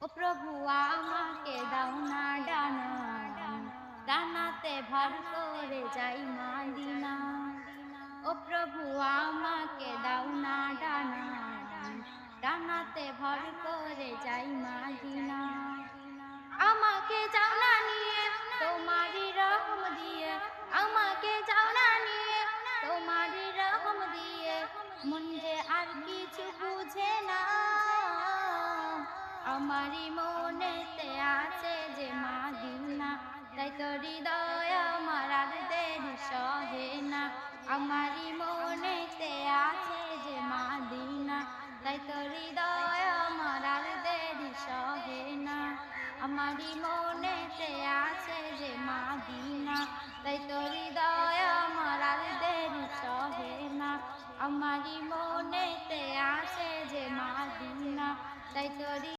ও প্রভু আমাকে দাও না ডানা, ডানাতে ভর করে যাই মাদিনা। ও প্রভু আমাকে দাও না ডানা, ডানাতে ভর করে যাই মাদিনা। আমাকে যাও না নিয়ে তোমারই রহম দিয়ে, আমাকে যাও না নিয়ে তোমারই রহম দিয়ে, মন যে আর কিছু বুঝে না। আমারই মনেতে আছে যে মাদিনা, তাই তো হৃদয় আমার আর দেরি সহে না। আমারই মনেতে আছে যে মাদিনা, তাই তো হৃদয় আমার আর দেরি সহে না। আমারই মনেতে আছে যে মাদিনা, তাই তো হৃদয় আমার আর দেরি সহে না। আমারই মনেতে আছে যে মাদিনা, তাই তো